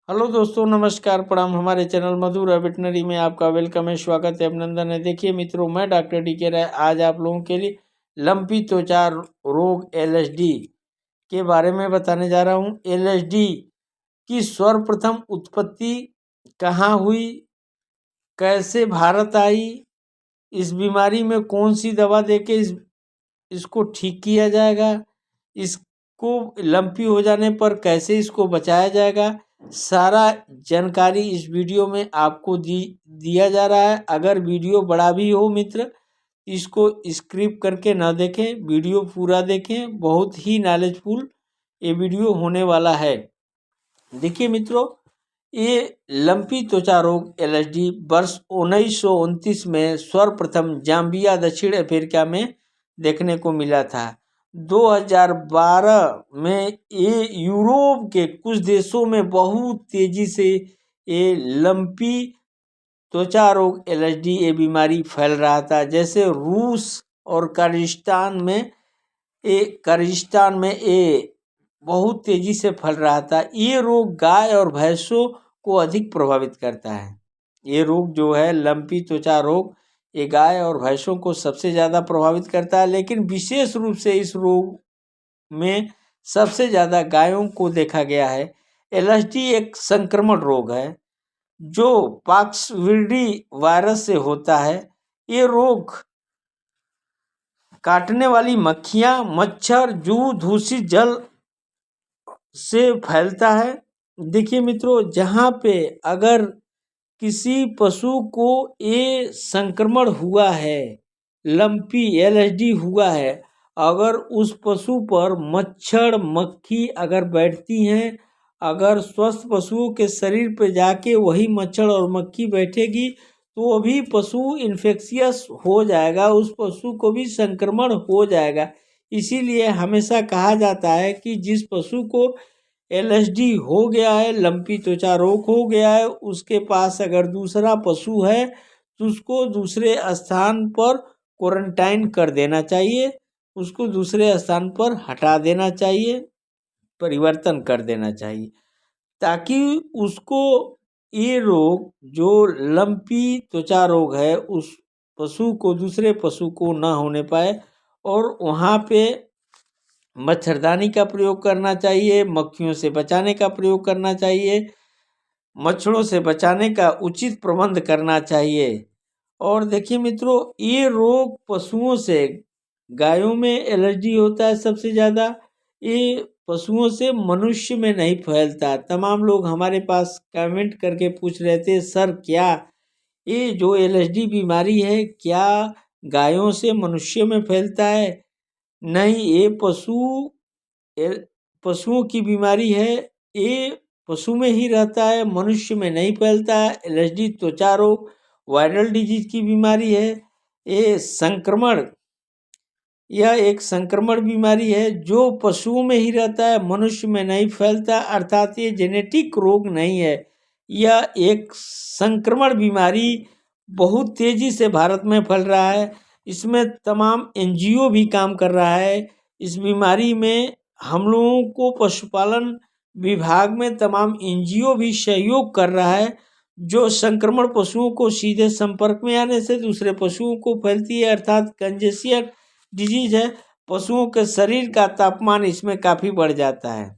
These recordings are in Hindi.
हेलो दोस्तों, नमस्कार, प्रणाम। हमारे चैनल मधुर वेटनरी में आपका वेलकम है, स्वागत है, अभिनंदन है। देखिए मित्रों, मैं डॉक्टर डी.के. राय आज आप लोगों के लिए लंपी त्वचा रोग एलएसडी के बारे में बताने जा रहा हूँ। एलएसडी की सर्वप्रथम उत्पत्ति कहाँ हुई, कैसे भारत आई, इस बीमारी में कौन सी दवा देके इसको ठीक किया जाएगा, इसको लंपी हो जाने पर कैसे इसको बचाया जाएगा, सारा जानकारी इस वीडियो में आपको दिया जा रहा है। अगर वीडियो बड़ा भी हो मित्र, इसको स्किप करके ना देखें, वीडियो पूरा देखें। बहुत ही नॉलेजफुल ये वीडियो होने वाला है। देखिए मित्रों, ये लंपी त्वचा रोग एलएसडी वर्ष 1929 में सर्वप्रथम जाम्बिया दक्षिण अफ्रीका में देखने को मिला था। 2012 में ये यूरोप के कुछ देशों में बहुत तेजी से ये लंपी त्वचा रोग एलएसडी ये बीमारी फैल रहा था। जैसे रूस और कजाकिस्तान में ये बहुत तेजी से फैल रहा था। ये रोग गाय और भैंसों को अधिक प्रभावित करता है। ये रोग जो है लंपी त्वचा रोग, ये गाय और भैंसों को सबसे ज़्यादा प्रभावित करता है, लेकिन विशेष रूप से इस रोग में सबसे ज़्यादा गायों को देखा गया है। एलएसडी एक संक्रमण रोग है जो पॉक्सविरिडी वायरस से होता है। ये रोग काटने वाली मक्खियाँ, मच्छर, जूं, दूषित जल से फैलता है। देखिए मित्रों, जहाँ पे अगर किसी पशु को ये संक्रमण हुआ है, लंपी एलएसडी हुआ है, अगर उस पशु पर मच्छर मक्खी अगर बैठती हैं, अगर स्वस्थ पशुओं के शरीर पे जाके वही मच्छर और मक्खी बैठेगी तो वो भी पशु इन्फेक्शियस हो जाएगा, उस पशु को भी संक्रमण हो जाएगा। इसीलिए हमेशा कहा जाता है कि जिस पशु को एलएसडी हो गया है, लंपी त्वचा रोग हो गया है, उसके पास अगर दूसरा पशु है तो उसको दूसरे स्थान पर क्वारंटाइन कर देना चाहिए, उसको दूसरे स्थान पर हटा देना चाहिए, परिवर्तन कर देना चाहिए, ताकि उसको ये रोग जो लंपी त्वचा रोग है उस पशु को दूसरे पशु को ना होने पाए। और वहाँ पे मच्छरदानी का प्रयोग करना चाहिए, मक्खियों से बचाने का प्रयोग करना चाहिए, मच्छरों से बचाने का उचित प्रबंध करना चाहिए। और देखिए मित्रों, ये रोग पशुओं से, गायों में एलर्जी होता है सबसे ज़्यादा, ये पशुओं से मनुष्य में नहीं फैलता। तमाम लोग हमारे पास कमेंट करके पूछ रहे थे, सर क्या ये जो एलर्जी बीमारी है क्या गायों से मनुष्य में फैलता है? नहीं, ये पशुओं की बीमारी है, ये पशु में ही रहता है, मनुष्य में नहीं फैलता है। एलएसडी त्वचा रोग वायरल डिजीज की बीमारी है। यह एक संक्रमण बीमारी है जो पशुओं में ही रहता है, मनुष्य में नहीं फैलता, अर्थात ये जेनेटिक रोग नहीं है। यह एक संक्रमण बीमारी बहुत तेजी से भारत में फैल रहा है। इसमें तमाम एनजीओ भी काम कर रहा है। इस बीमारी में हम लोगों को पशुपालन विभाग में तमाम एनजीओ भी सहयोग कर रहा है। जो संक्रमण पशुओं को सीधे संपर्क में आने से दूसरे पशुओं को फैलती है, अर्थात कंजेशियस डिजीज है। पशुओं के शरीर का तापमान इसमें काफ़ी बढ़ जाता है।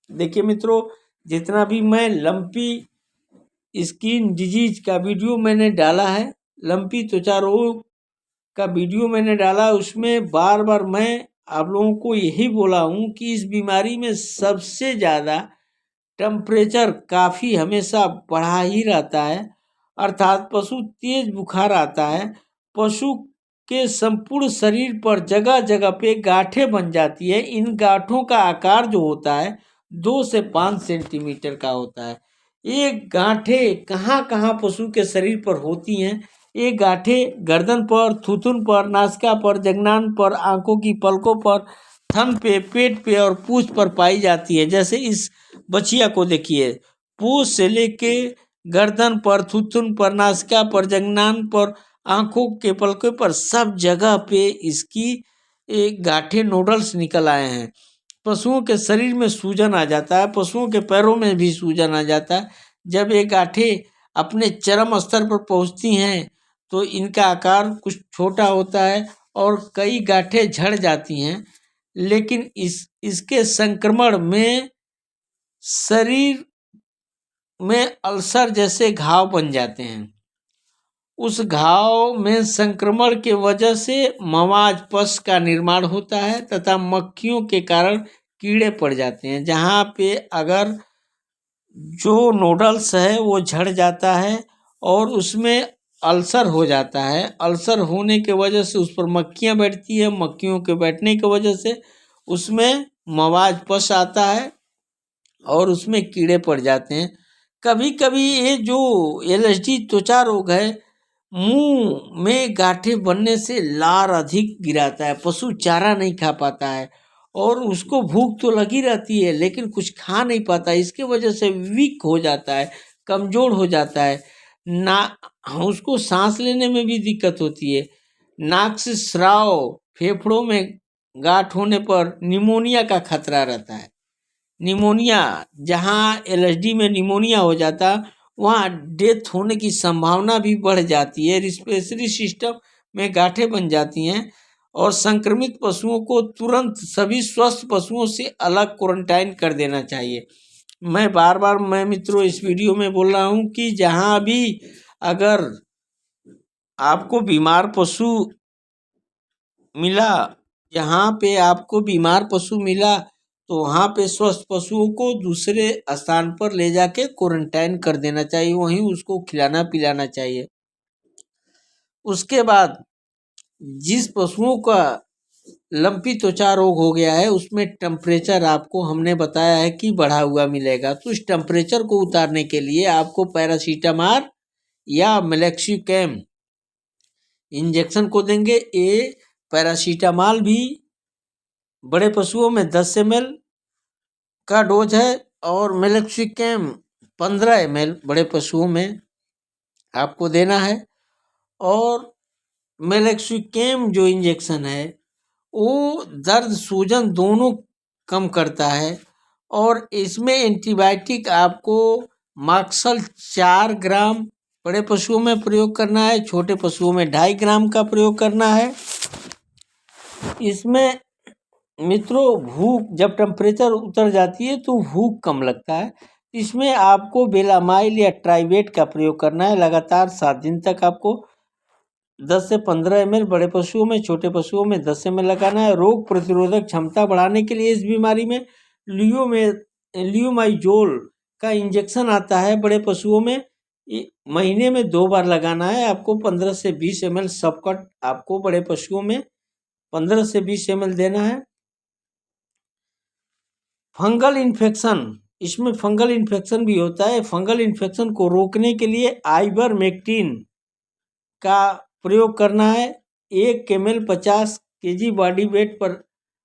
देखिए मित्रों, जितना भी मैं लंपी स्किन डिजीज का वीडियो मैंने डाला है, लंपी त्वचा रोग का वीडियो मैंने डाला, उसमें बार बार मैं आप लोगों को यही बोला हूँ कि इस बीमारी में सबसे ज़्यादा टेम्परेचर काफ़ी हमेशा बढ़ा ही रहता है, अर्थात पशु तेज बुखार आता है, पशु के संपूर्ण शरीर पर जगह जगह पे गांठें बन जाती है। इन गांठों का आकार जो होता है 2 से 5 सेंटीमीटर का होता है। ये गांठें कहाँ कहाँ पशु के शरीर पर होती हैं? ये गांठें गर्दन पर, थूथुन पर, नासिका पर, जघनान पर, आंखों की पलकों पर, थन पे, पेट पे और पूंछ पर पाई जाती है। जैसे इस बछिया को देखिए, पूंछ से लेके गर्दन पर, थूथुन पर, नासिका पर, जघनान पर, आंखों के पलकों पर सब जगह पे इसकी गांठें नोडल्स निकल आए हैं। पशुओं के शरीर में सूजन आ जाता है, पशुओं के पैरों में भी सूजन आ जाता है। जब ये गांठें अपने चरम स्तर पर पहुंचती हैं तो इनका आकार कुछ छोटा होता है और कई गांठें झड़ जाती हैं। लेकिन इसके संक्रमण में शरीर में अल्सर जैसे घाव बन जाते हैं। उस घाव में संक्रमण के वजह से मवाज पस का निर्माण होता है तथा मक्खियों के कारण कीड़े पड़ जाते हैं। जहाँ पे अगर जो नोडल्स है वो झड़ जाता है और उसमें अल्सर हो जाता है। अल्सर होने के वजह से उस पर मक्खियाँ बैठती है। मक्खियों के बैठने की वजह से उसमें मवाज पस आता है और उसमें कीड़े पड़ जाते हैं। कभी कभी ये जो एलएसडी त्वचा रोग है, मुंह में गांठें बनने से लार अधिक गिराता है, पशु चारा नहीं खा पाता है और उसको भूख तो लगी रहती है लेकिन कुछ खा नहीं पाता। इसके वजह से वीक हो जाता है, कमजोर हो जाता है। ना उसको सांस लेने में भी दिक्कत होती है। नाक से स्राव, फेफड़ों में गांठ होने पर निमोनिया का खतरा रहता है। निमोनिया, जहाँ एलएसडी में निमोनिया हो जाता वहाँ डेथ होने की संभावना भी बढ़ जाती है। रिस्पिरेटरी सिस्टम में गांठें बन जाती हैं और संक्रमित पशुओं को तुरंत सभी स्वस्थ पशुओं से अलग क्वारंटाइन कर देना चाहिए। मैं मित्रों इस वीडियो में बोल रहा हूँ कि जहाँ भी अगर आपको बीमार पशु मिला, जहाँ पे आपको बीमार पशु मिला तो वहाँ पे स्वस्थ पशुओं को दूसरे स्थान पर ले जाके क्वारंटाइन कर देना चाहिए, वहीं उसको खिलाना पिलाना चाहिए। उसके बाद जिस पशुओं का लंपी त्वचा रोग हो गया है उसमें टेम्परेचर आपको हमने बताया है कि बढ़ा हुआ मिलेगा। तो उस टेम्परेचर को उतारने के लिए आपको पैरासीटामॉल या मेलेक्सिकैम इंजेक्शन को देंगे। ये पैरासीटामॉल भी बड़े पशुओं में 10 ml का डोज है और मेलेक्सिकैम 15 ml बड़े पशुओं में आपको देना है। और मेलेक्सिकैम जो इंजेक्शन है वो दर्द सूजन दोनों कम करता है और इसमें एंटीबायोटिक आपको माक्सल 4 ग्राम बड़े पशुओं में प्रयोग करना है, छोटे पशुओं में 2.5 ग्राम का प्रयोग करना है। इसमें मित्रों भूख, जब टेम्परेचर उतर जाती है तो भूख कम लगता है। इसमें आपको बेलामाइल या ट्राइवेट का प्रयोग करना है। लगातार 7 दिन तक आपको 10 से 15 ml बड़े पशुओं में, छोटे पशुओं में 10 ml लगाना है। रोग प्रतिरोधक क्षमता बढ़ाने के लिए इस बीमारी में लियोमाइजोल का इंजेक्शन आता है बड़े पशुओं में। महीने में 2 बार लगाना है। आपको 15 से 20 ml सबकट आपको बड़े पशुओं में 15 से 20 ml देना है। फंगल इन्फेक्शन, इसमें फंगल इन्फेक्शन भी होता है। फंगल इन्फेक्शन को रोकने के लिए आइवरमेक्टिन का प्रयोग करना है। 1 ml 50 kg बॉडी वेट पर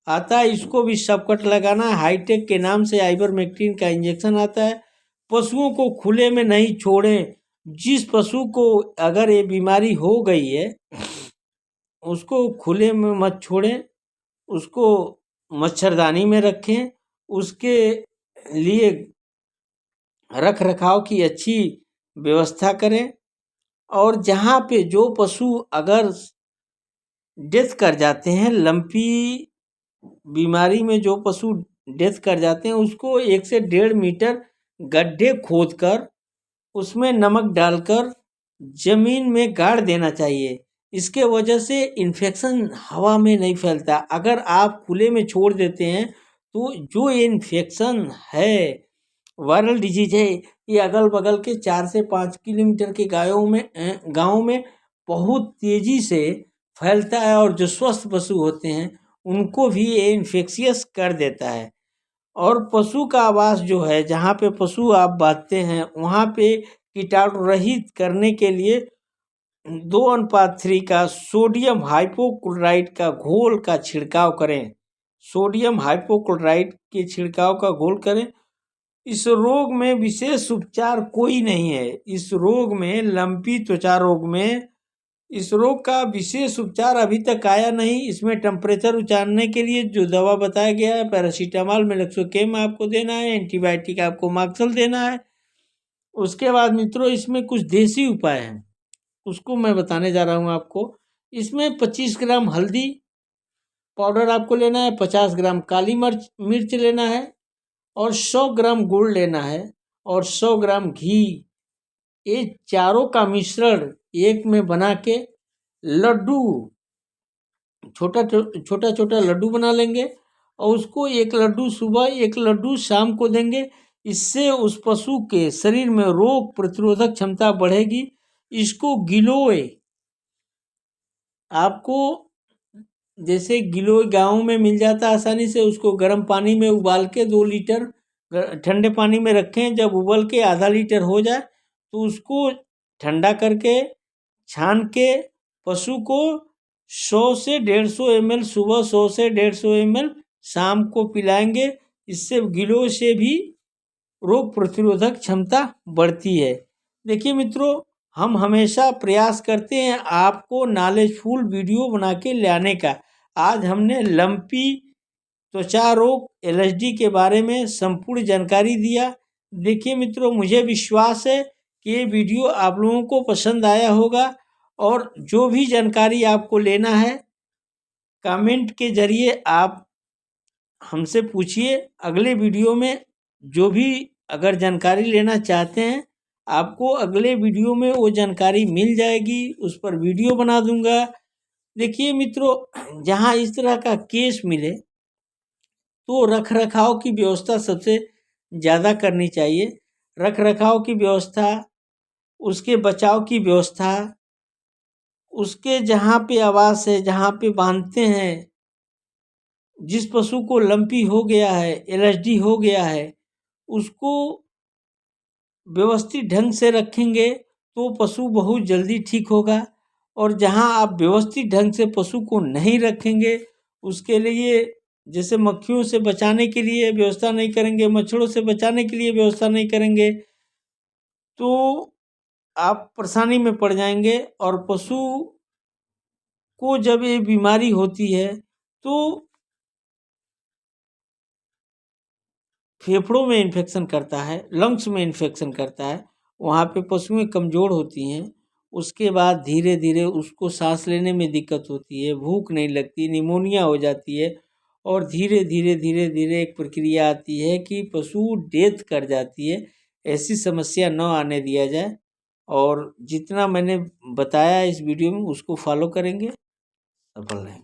आता है। इसको भी सबकट लगाना है। हाईटेक के नाम से आइवरमेक्टिन का इंजेक्शन आता है। पशुओं को खुले में नहीं छोड़ें। जिस पशु को अगर ये बीमारी हो गई है उसको खुले में मत छोड़ें, उसको मच्छरदानी में रखें। उसके लिए रख रखाव की अच्छी व्यवस्था करें। और जहाँ पे जो पशु अगर डेथ कर जाते हैं, लंपी बीमारी में जो पशु डेथ कर जाते हैं उसको 1 से 1.5 मीटर गड्ढे खोदकर उसमें नमक डालकर जमीन में गाड़ देना चाहिए। इसके वजह से इन्फेक्शन हवा में नहीं फैलता। अगर आप खुले में छोड़ देते हैं तो जो ये इन्फेक्शन है, वायरल डिजीज है, ये अगल बगल के 4 से 5 किलोमीटर के गाँव में बहुत तेजी से फैलता है और जो स्वस्थ पशु होते हैं उनको भी ये इन्फेक्शियस कर देता है। और पशु का आवास जो है, जहाँ पे पशु आप बांधते हैं वहाँ पे कीटाणु रहित करने के लिए 2:3 का सोडियम हाइपोक्लोराइट का घोल का छिड़काव करें। सोडियम हाइपोक्लोराइट के छिड़काव का घोल करें। इस रोग में विशेष उपचार कोई नहीं है। इस रोग में, लंपी त्वचा रोग में इस रोग का विशेष उपचार अभी तक आया नहीं। इसमें टेम्परेचर उतारने के लिए जो दवा बताया गया है, पैरासीटामॉल, मेलोक्सोकेम आपको देना है, एंटीबायोटिक आपको माक्सल देना है। उसके बाद मित्रों इसमें कुछ देसी उपाय हैं, उसको मैं बताने जा रहा हूँ आपको। इसमें 25 ग्राम हल्दी पाउडर आपको लेना है, 50 ग्राम काली मिर्च लेना है और 100 ग्राम गुड़ लेना है और 100 ग्राम घी। ये चारों का मिश्रण एक में बना के लड्डू, छोटा छोटा लड्डू बना लेंगे और उसको एक लड्डू सुबह एक लड्डू शाम को देंगे। इससे उस पशु के शरीर में रोग प्रतिरोधक क्षमता बढ़ेगी। इसको गिलोय, आपको जैसे गिलोय गाँव में मिल जाता है आसानी से, उसको गर्म पानी में उबाल के 2 लीटर ठंडे पानी में रखें। जब उबल के आधा लीटर हो जाए तो उसको ठंडा करके छान के पशु को 100 से 150 ml सुबह, 100 से 150 ml शाम को पिलाएंगे। इससे गिलोय से भी रोग प्रतिरोधक क्षमता बढ़ती है। देखिए मित्रों, हम हमेशा प्रयास करते हैं आपको नॉलेजफुल वीडियो बना के लाने का। आज हमने लंपी त्वचा रोग LSD के बारे में संपूर्ण जानकारी दिया। देखिए मित्रों, मुझे विश्वास है कि ये वीडियो आप लोगों को पसंद आया होगा और जो भी जानकारी आपको लेना है कमेंट के जरिए आप हमसे पूछिए। अगले वीडियो में जो भी अगर जानकारी लेना चाहते हैं, आपको अगले वीडियो में वो जानकारी मिल जाएगी, उस पर वीडियो बना दूंगा। देखिए मित्रों, जहाँ इस तरह का केस मिले तो रख रखाव की व्यवस्था सबसे ज़्यादा करनी चाहिए। रख रखाव की व्यवस्था, उसके बचाव की व्यवस्था, उसके जहाँ पे आवास है, जहाँ पे बांधते हैं, जिस पशु को लंपी हो गया है, LSD हो गया है, उसको व्यवस्थित ढंग से रखेंगे तो पशु बहुत जल्दी ठीक होगा। और जहाँ आप व्यवस्थित ढंग से पशु को नहीं रखेंगे, उसके लिए जैसे मक्खियों से बचाने के लिए व्यवस्था नहीं करेंगे, मच्छरों से बचाने के लिए व्यवस्था नहीं करेंगे, तो आप परेशानी में पड़ जाएंगे। और पशु को जब ये बीमारी होती है तो फेफड़ों में इन्फेक्शन करता है, लंग्स में इन्फेक्शन करता है, वहाँ पे पशुएं कमज़ोर होती हैं। उसके बाद धीरे धीरे उसको सांस लेने में दिक्कत होती है, भूख नहीं लगती, निमोनिया हो जाती है और धीरे धीरे धीरे धीरे एक प्रक्रिया आती है कि पशु डेथ कर जाती है। ऐसी समस्या न आने दिया जाए और जितना मैंने बताया इस वीडियो में उसको फॉलो करेंगे, सफल रहेंगे।